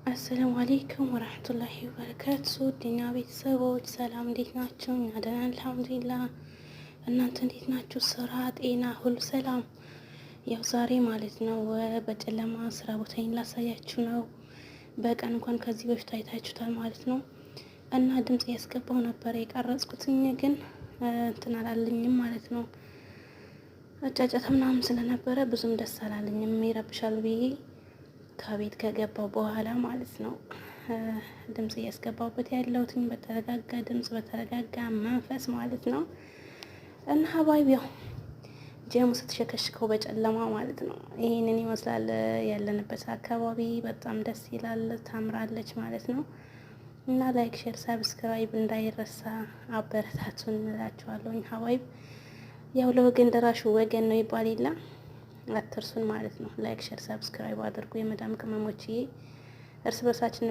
አሰላሙ አሌይኩም ወረህመቱላሂ ወበረካቱ ዲና ቤተሰቦች ሰላም፣ እንዴት ናችሁ? እኛ ደህና አልሐምዱሊላህ። እናንተ እንዴት ናችሁ? ስራ፣ ጤና ሁሉ ሰላም? ያው ዛሬ ማለት ነው በጨለማ ስራ ቦታዬን ላሳያችሁ ነው። በቀን እንኳን ከዚህ በፊት አይታችሁታል ማለት ነው። እና ድምጽ ያስገባው ነበር የቀረጽኩትኝ፣ ግን እንትን አላለኝም ማለት ነው። ጫጫታ ምናምን ስለነበረ ብዙም ደስ አላለኝም። ይረብሻል ብዬ ከቤት ከገባው በኋላ ማለት ነው ድምጽ እያስገባሁበት ያለሁትኝ በተረጋጋ ድምጽ በተረጋጋ መንፈስ ማለት ነው። እና ሀባይብ ያው ጀሙ ስትሸከሽከው በጨለማ ማለት ነው ይሄንን ይመስላል ያለንበት አካባቢ። በጣም ደስ ይላል፣ ታምራለች ማለት ነው። እና ላይክ፣ ሼር፣ ሰብስክራይብ እንዳይረሳ አበረታቱን እንላችኋለሁኝ ሀባይብ። ያው ለወገን ደራሹ ወገን ነው ይባል የለ፣ አትርሱን ማለት ነው። ላይክ ሼር ሰብስክራይብ አድርጉ የመዳም ቅመሞችዬ፣ እርስ በርሳችን